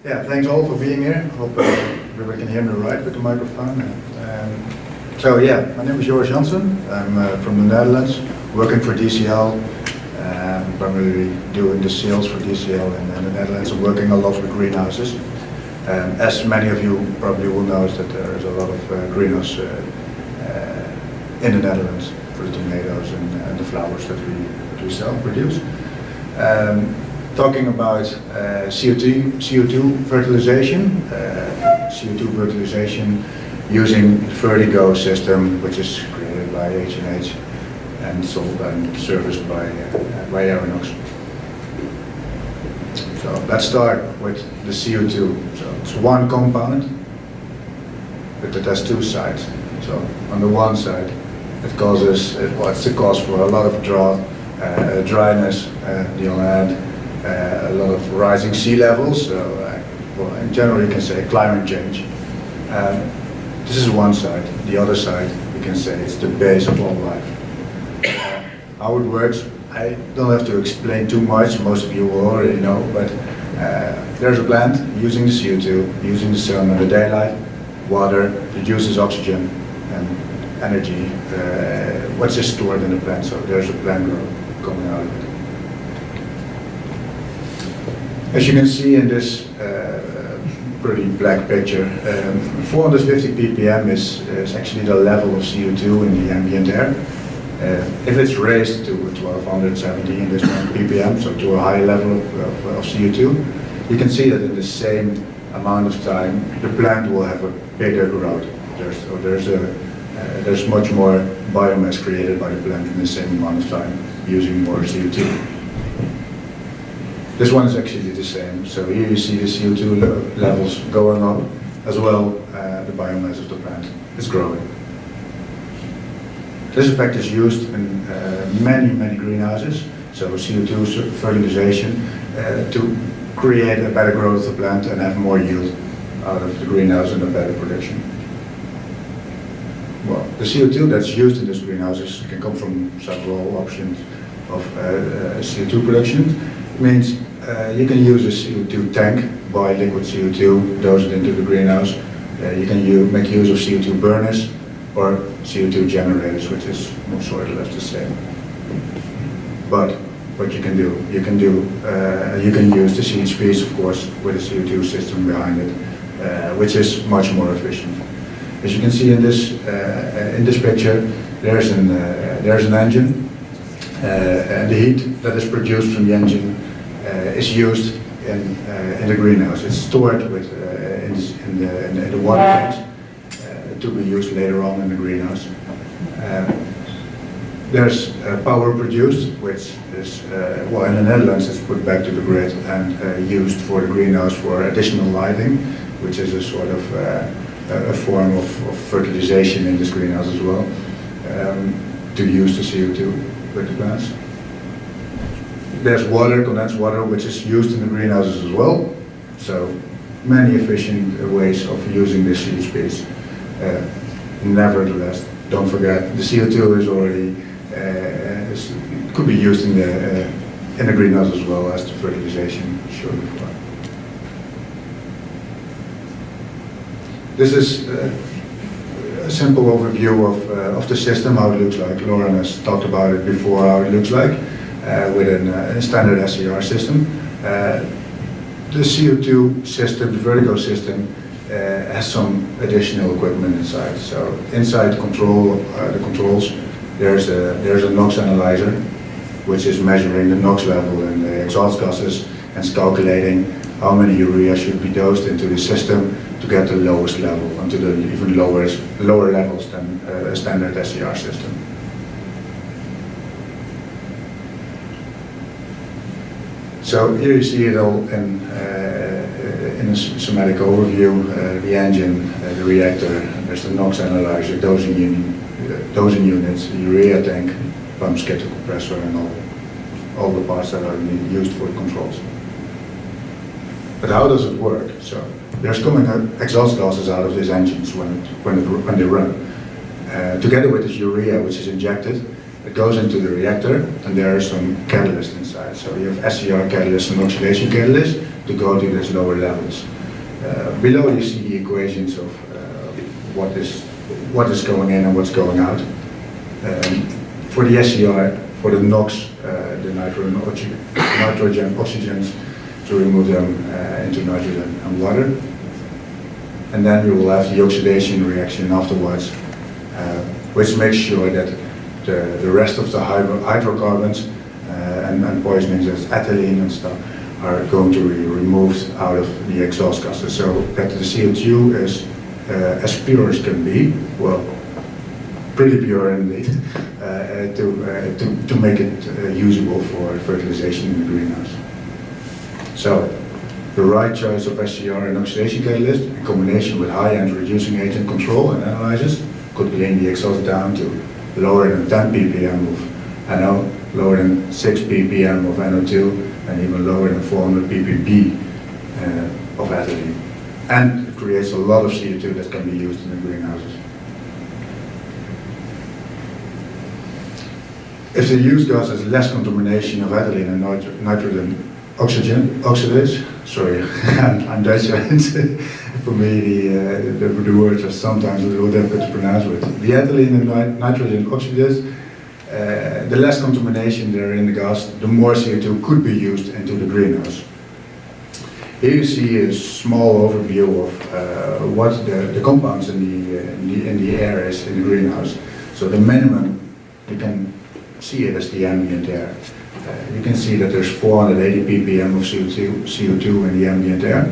Yeah, thanks all for being here. Hope everybody can hear me right with the microphone. So yeah, my name is Joris Janssen. I'm from the Netherlands, working for DCL, primarily doing the sales for DCL in the Netherlands. I'm working a lot with greenhouses. As many of you probably will know, is that there is a lot of greenhouse in the Netherlands for the tomatoes and the flowers that we produce. Talking about CO2 fertilization, CO2 fertilization using the Vertigo system, which is created by H&H and sold and serviced by Aeronox. So let's start with the CO2. So it's one compound, but it has two sides. So on the one side, it causes, it's the cause for a lot of drought, dryness, the land, a lot of rising sea levels. So well, in general, you can say climate change. This is one side. The other side, you can say it's the base of all life. How it works, I don't have to explain too much. Most of you will already know, but there's a plant using the CO2, using the sun and the daylight, water, produces oxygen and energy, which is stored in the plant. So there's a plant growth coming out of it. As you can see in this pretty black picture, 450 ppm is actually the level of CO2 in the ambient air. If it's raised to 1270 in this ppm, so to a high level of CO2, you can see that in the same amount of time, the plant will have a bigger growth. There's much more biomass created by the plant in the same amount of time, using more CO2. This one is actually the same. So here you see the CO2 levels going up, as well the biomass of the plant is growing. This effect is used in many greenhouses, so CO2 fertilization, to create a better growth of the plant and have more yield out of the greenhouse and a better production. Well, the CO2 that's used in these greenhouses can come from several options of CO2 production. It means you can use a CO2 tank, buy liquid CO2, dose it into the greenhouse. You can make use of CO2 burners or CO2 generators, which is more or less the same. But what you can do, you can use the CHPs, of course, with a CO2 system behind it, which is much more efficient. As you can see in this picture, there's an engine, and the heat that is produced from the engine is used in the greenhouse. It's stored in the water tanks to be used later on in the greenhouse. There's power produced, which is, well, in the Netherlands it's put back to the grid and used for the greenhouse for additional lighting, which is a sort of a form of fertilization in this greenhouse as well, to use the CO2 with the plants. There's water, condensed water, which is used in the greenhouses as well. So many efficient ways of using the CHPs. Nevertheless, don't forget the CO2 is already could be used in the greenhouse as well as the fertilization shown before. This is a simple overview of the system, how it looks like. Lauren has talked about it before, how it looks like with a standard SCR system. The CO2 system, the Vertigo system, has some additional equipment inside. So inside the controls, there's a NOx analyzer, which is measuring the NOx level in the exhaust gases and is calculating how many urea should be dosed into the system to get the lowest level, and to the even lower levels than a standard SCR system. So here you see it all in a schematic overview, the engine, the reactor, there's the NOx analyzer, dosing units, the urea tank, pump, skittle, compressor, and all the parts that are used for the controls. But how does it work? So there's coming exhaust gases out of these engines when they run. Together with this urea, which is injected, It goes into the reactor, and there are some catalysts inside. So you have SCR catalysts and oxidation catalysts to go to these lower levels. Below you see the equations of what is going in and what's going out. For the SCR, for the NOx, the nitrogen oxygens, to remove them into nitrogen and water. And then we will have the oxidation reaction afterwards, which makes sure that the rest of the hydrocarbons and poisonings as ethylene and stuff are going to be removed out of the exhaust gases, so that the CO2 is as pure as can be, well, pretty pure indeed, to make it usable for fertilization in the greenhouse. So the right choice of SCR and oxidation catalyst in combination with high-end reducing agent control and analyzers could bring the exhaust down to lower than 10 ppm of NO, lower than 6 ppm of NO2, and even lower than 400 ppb of ethylene. And it creates a lot of CO2 that can be used in the greenhouses. If the used gas has less contamination of ethylene and nitrogen oxidase, sorry, I'm Dutch, for me the words are sometimes a little difficult to pronounce with. The ethylene and nitrogen oxidase, the less contamination there in the gas, the more CO2 could be used into the greenhouse. Here you see a small overview of what the compounds in the air is in the greenhouse. So the minimum, you can see it as the ambient air. You can see that there's 480 ppm of CO2 in the ambient air,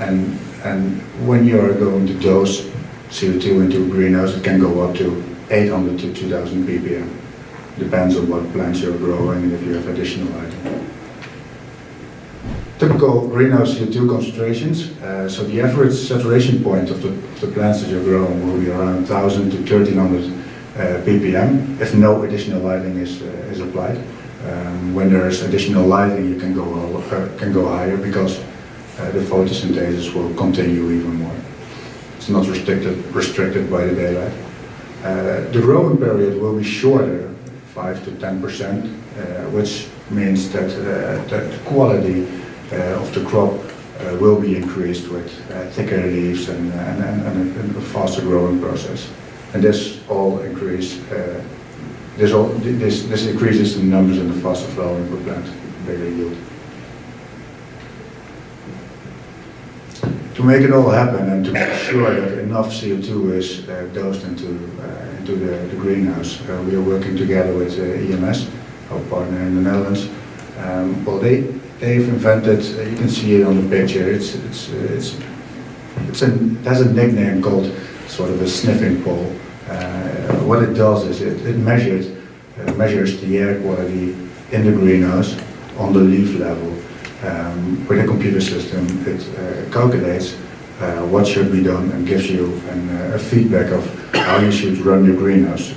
and when you are going to dose CO2 into a greenhouse, it can go up to 800 to 2000 ppm. Depends on what plants you're growing and if you have additional lighting. Typical greenhouse CO2 concentrations, so the average saturation point of the plants that you're growing will be around 1000 to 1300 ppm if no additional lighting is applied. When there is additional lighting, you can go higher because the photosynthesis will continue even more. It's not restricted by the daylight. The growing period will be shorter, 5 to 10%, which means that the quality of the crop will be increased with thicker leaves and a faster growing process. And this all increase. This increases the numbers and the faster flowering per plant, bigger yield. To make it all happen and to make sure that enough CO2 is dosed into the greenhouse, we are working together with EMS, our partner in the Netherlands. Well, they've invented. You can see it on the picture. It has a nickname called sort of a sniffing pole. What it does is it measures the air quality in the greenhouse on the leaf level. With a computer system, it calculates what should be done and gives you a feedback of how you should run your greenhouse.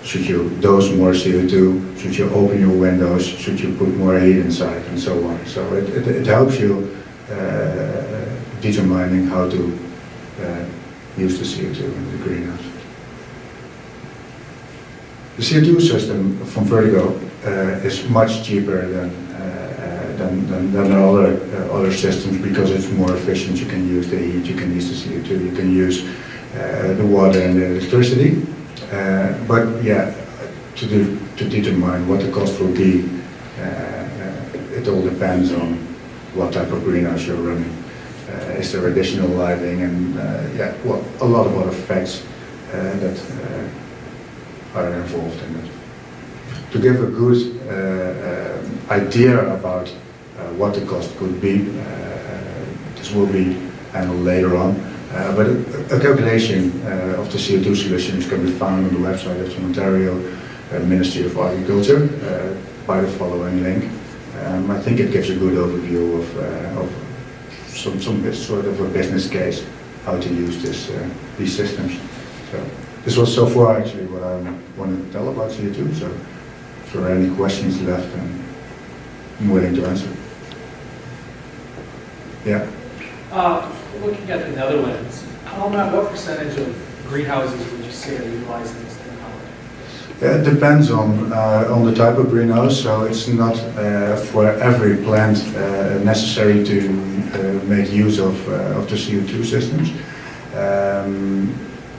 Should you dose more CO2? Should you open your windows? Should you put more heat inside? And so on. So it helps you determining how to use the CO2 in the greenhouse. The CO2 system from Vertigo is much cheaper than other systems because it's more efficient. You can use the heat, you can use the CO2, you can use the water and the electricity. But yeah, to determine what the cost will be, it all depends on what type of greenhouse you're running. Is there additional lighting and yeah, well, a lot of other facts that are involved in it. To give a good idea about what the cost could be, this will be handled later on, but a calculation of the CO2 solutions can be found on the website of the Ontario Ministry of Agriculture by the following link. I think it gives a good overview of some sort of a business case, how to use these systems. So this was so far actually what I wanted to tell about CO2, so if there are any questions left, I'm willing to answer. Yeah? Looking at the Netherlands, what percentage of greenhouses would you say are utilizing this technology? It depends on the type of greenhouse, so it's not for every plant necessary to make use of the CO2 systems.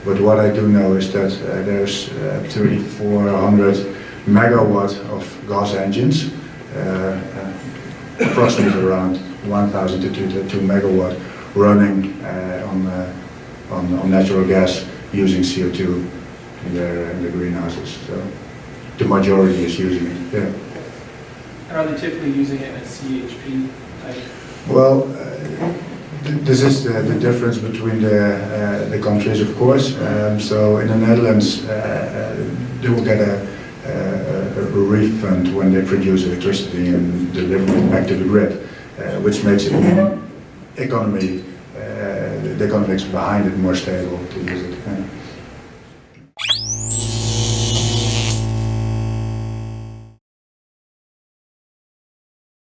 But what I do know is that there's 3,400 megawatt of gas engines, approximately around 1,000 to 2 megawatt running on natural gas using CO2 in the greenhouses. So the majority is using it. Yeah. And are they typically using it in a CHP type? Well, this is the difference between the countries, of course. So in the Netherlands, they will get a refund when they produce electricity and deliver it back to the grid, which makes it the economics behind it more stable to use it